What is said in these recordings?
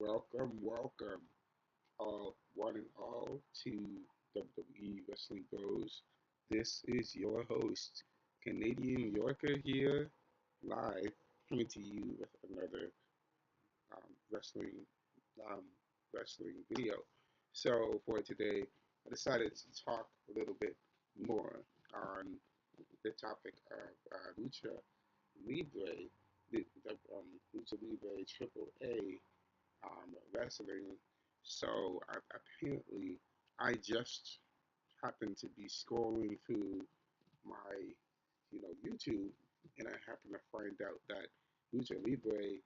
Welcome, one and all, to WWE Wrestling Bros. This is your host, Canadian Yorker here, live, coming to you with another um, wrestling um, wrestling video. So for today, I decided to talk a little bit more on the topic of Lucha Libre, Lucha Libre AAA wrestling. So apparently, I just happened to be scrolling through my, YouTube, and I happened to find out that Lucha Libre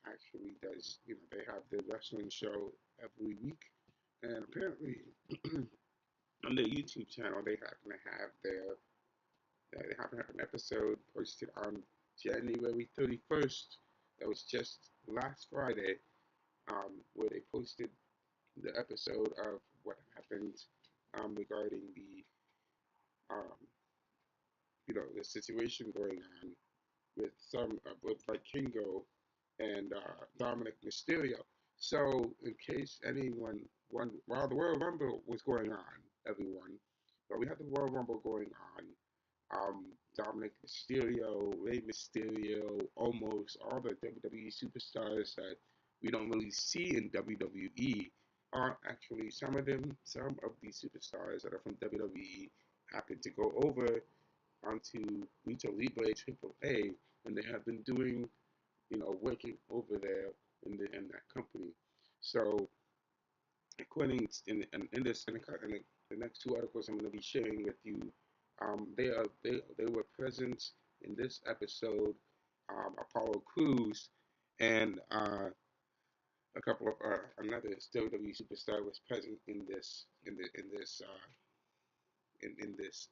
actually does, they have the wrestling show every week, and apparently on their YouTube channel they happen to have an episode posted on January 31st. That was just last Friday, where they posted the episode of what happened regarding um, the situation going on with like Kingo and Dominic Mysterio. So, in case anyone while the Royal Rumble was going on, everyone, but we had the Royal Rumble going on. Dominic Mysterio, Rey Mysterio, almost all the WWE superstars that we don't really see in WWE are actually some of these superstars that are from WWE happen to go over onto Lucha Libre AAA, and they have been doing, working over there in that company. So, according in this in the next two articles I'm going to be sharing with you, they were present in this episode. Apollo Crews and a couple of another WWE superstar was present in this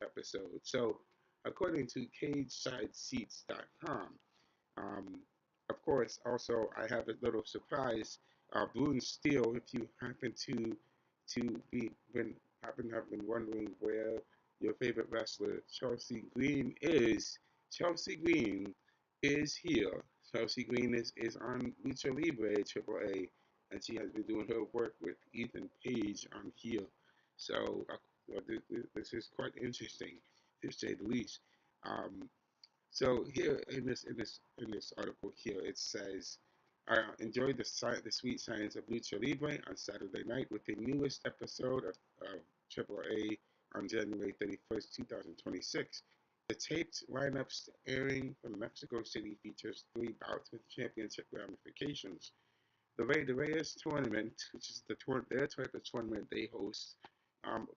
episode. So, according to CageSideSeats.com, um, of course, also I have a little surprise. Blue and Steel, if you happen to be been happen to have been wondering where your favorite wrestler Chelsea Green is, Chelsea Green is here. Chelsea Green is on Lucha Libre AAA, and she has been doing her work with Ethan Page on here. So this is quite interesting, to say the least. Um, so here in this article here, it says, enjoy the sweet science of lucha libre on Saturday night with the newest episode of AAA on January 31st, 2026. The taped lineups airing from Mexico City features three bouts with championship ramifications. The Rey de Reys tournament, which is their type of tournament they host,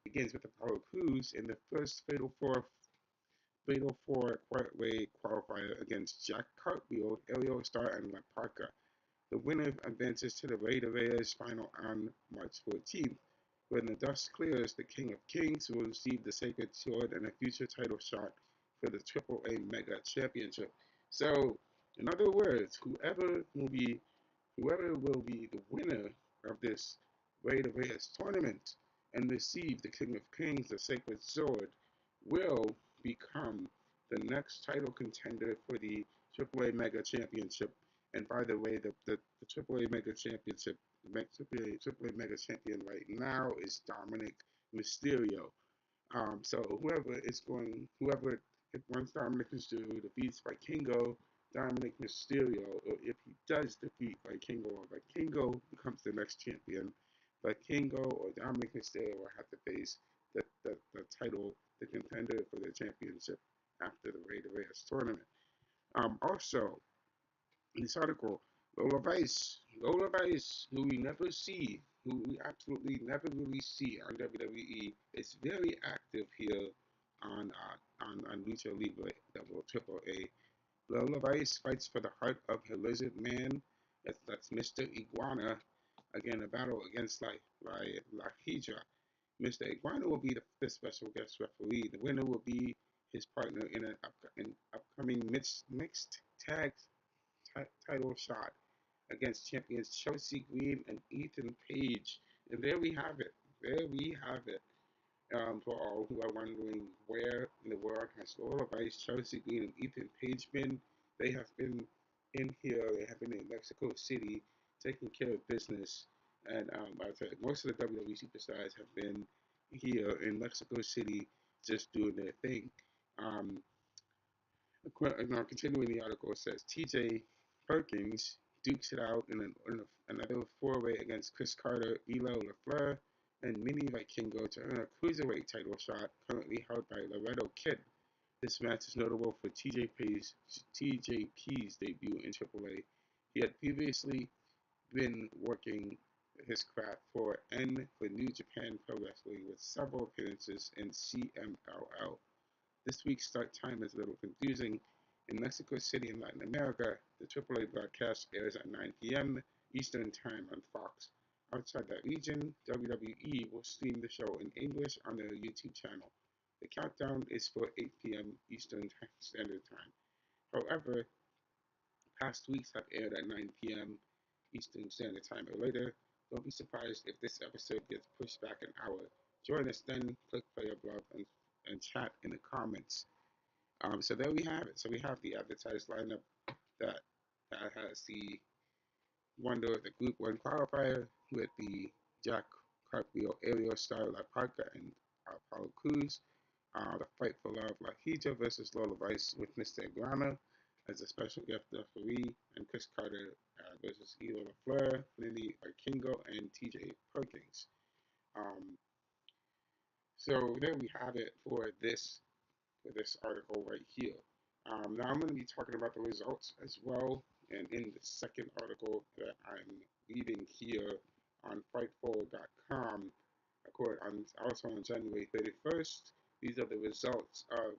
begins with Apollo Crews in the first Fatal Four Way qualifier against Jack Cartwheel, Elio Star, and La Parca. The winner advances to the Rey de Reyes final on March 14th. When the dust clears, the King of Kings will receive the Sacred Sword and a future title shot for the AAA Mega Championship. So, in other words, whoever will be the winner of this Rey de Reyes tournament and receive the King of Kings, the Sacred Sword, will become the next title contender for the AAA Mega Championship. And by the way, the AAA Mega Championship, the AAA Mega Champion right now is Dominic Mysterio. So if once Dominic Mysterio defeats Vikingo, Dominic Mysterio, or if he does defeat Vikingo, or Vikingo becomes the next champion, Vikingo or Dominic Mysterio will have to face the title, the contender for the championship after the Rey de Reyes tournament. Also, in this article, Lola Vice, who we absolutely never really see on WWE, is very active here on Lucha Libre Triple A. Lola Vice fights for the heart of her lizard man. That's Mr. Iguana. Again, a battle against La Hydra. Mr. Iguana will be the special guest referee. The winner will be his partner in an upcoming mixed tag title shot against champions Chelsea Green and Ethan Page. And there we have it. There we have it. For all who are wondering where in the world has Lola Vice, Chelsea Green, and Ethan Page been, they have been in here. They have been in Mexico City taking care of business. And I tell you, most of the WWE superstars have been here in Mexico City just doing their thing. Um, Continuing the article, it says TJ Perkins dukes it out in another four-way against Chris Carter, Elo LaFleur, and Mini Vikingo to earn a cruiserweight title shot currently held by Laredo Kid. This match is notable for TJP's debut in AAA. He had previously been working his craft for New Japan Pro Wrestling with several appearances in CMLL. This week's start time is a little confusing. In Mexico City and Latin America, the AAA broadcast airs at 9 p.m. Eastern Time on Fox. Outside that region, WWE will stream the show in English on their YouTube channel. The countdown is for 8 p.m. Eastern Standard Time. However, past weeks have aired at 9 p.m. Eastern Standard Time or later. Don't be surprised if this episode gets pushed back an hour. Join us then, click player blog, and chat in the comments. So there we have it. So we have the advertised lineup that has the Wonder of the Group 1 qualifier with the Jack Cartwheel Aerial Star La Parca and Apollo Cruz. The Fight for Love La Hija versus Lola Vice with Mr. Iguana as a special guest referee, and Chris Carter versus Elo LaFleur, Lily Vikingo, and TJ Perkins. So there we have it for this article right here. Now I'm going to be talking about the results as well, and in the second article that I'm reading here on Fightful.com, also on January 31st, these are the results of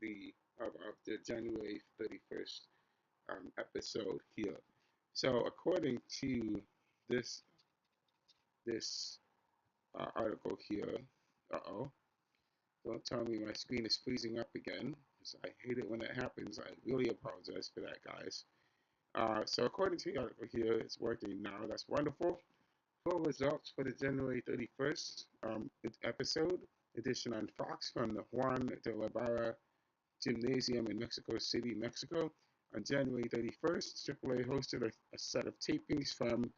the January 31st episode here. So according to this article here, don't tell me my screen is freezing up again, because I hate it when that happens. I really apologize for that, guys. So according to the article here, it's working now. That's wonderful. Full results for the January 31st episode edition on Fox from the Juan de la Barra Gymnasium in Mexico City, Mexico. On January 31st, AAA hosted a set of tapings from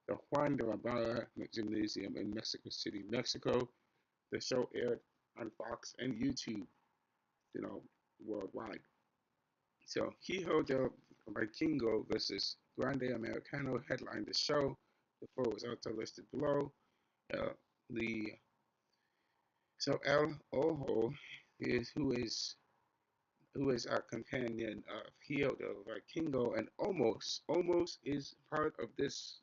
the Juan de la Barra Gymnasium in Mexico City, Mexico. The show aired on Fox and YouTube, worldwide. So Hijo del Vikingo versus Grande Americano headlined the show. The full results are listed below. Uh, the El Ojo who is our companion of Hijo del Vikingo and almost is part of this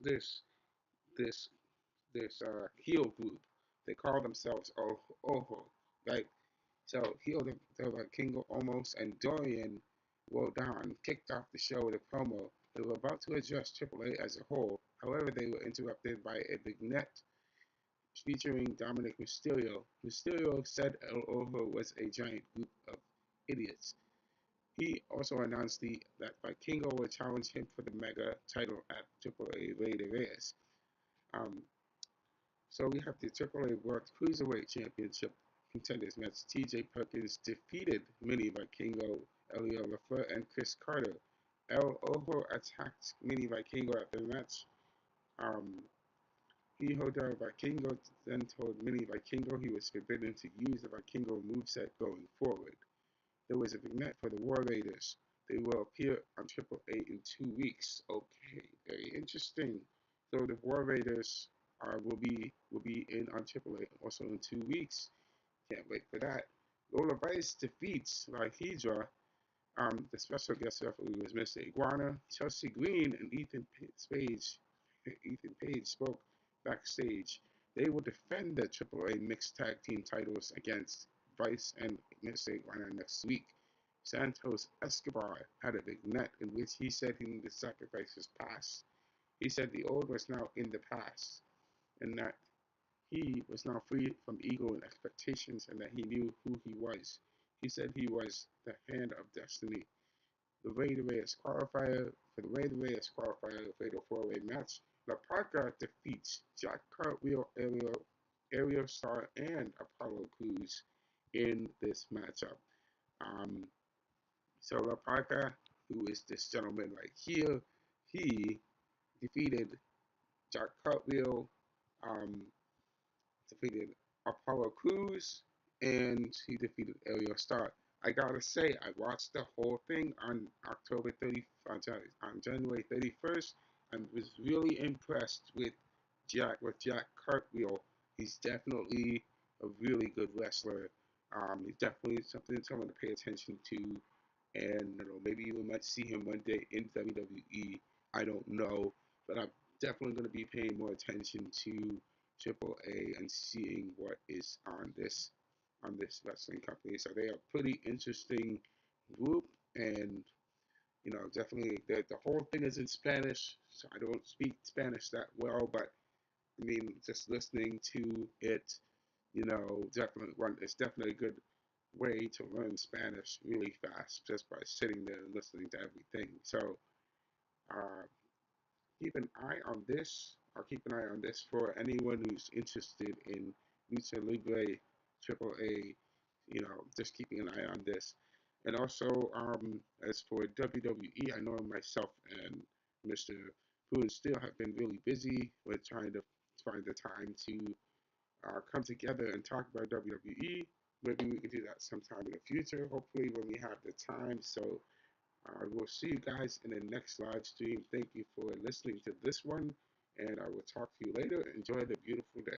heel group. They call themselves Ojo, right? So Hijo del Vikingo almost and Dorian Roldan kicked off the show with a promo. They were about to address AAA as a whole. However, they were interrupted by a vignette featuring Dominic Mysterio. Mysterio said El Ojo was a giant group of idiots. He also announced that Vikingo would challenge him for the Mega title at AAA Rey de Reys. So we have the AAA World Cruiserweight Championship contenders match. TJ Perkins defeated Mini Vikingo, Elio LaFleur, and Chris Carter. El Ojo attacked Mini Vikingo after the match. Hijo del Vikingo then told Mini Vikingo he was forbidden to use the Vikingo moveset going forward. There was a vignette for the War Raiders. They will appear on AAA in 2 weeks. Okay, very interesting. So the War Raiders will be in on AAA also in 2 weeks. Can't wait for that. Lola Vice defeats La Hydra. The special guest referee was Mr. Iguana. Chelsea Green and Ethan Page spoke backstage. They will defend the AAA mixed tag team titles against Vice and Mr. Iguana next week. Santos Escobar had a vignette in which he said he needed to sacrifice his past. He said the old was now in the past, and that he was now free from ego and expectations, and that he knew who he was. He said he was the hand of destiny. The Rey de Reys qualifier fatal four-way match. La Parca defeats Jack Cartwheel, Aerial Star, and Apollo Cruz in this matchup. So La Parca, who is this gentleman right here, he defeated Jack Cartwheel um, defeated Apollo Crews, and he defeated Ariel Star. I gotta say, I watched the whole thing on January 31st, and was really impressed with Jack Cartwheel. He's definitely a really good wrestler. He's definitely something someone to pay attention to, and maybe we might see him one day in WWE. I don't know, but I'm definitely going to be paying more attention to AAA and seeing what is on this wrestling company. So they are a pretty interesting group, and definitely the whole thing is in Spanish. So I don't speak Spanish that well, but I mean, just listening to it, definitely one. It's definitely a good way to learn Spanish really fast just by sitting there and listening to everything. So uh, keep an eye on this. I'll keep an eye on this for anyone who's interested in Lucha Libre AAA. Just keeping an eye on this. And also, as for WWE, I know myself and Mr. Pooh still have been really busy with trying to find the time to come together and talk about WWE. Maybe we can do that sometime in the future, hopefully, when we have the time. So I will see you guys in the next live stream. Thank you for listening to this one, and I will talk to you later. Enjoy the beautiful day.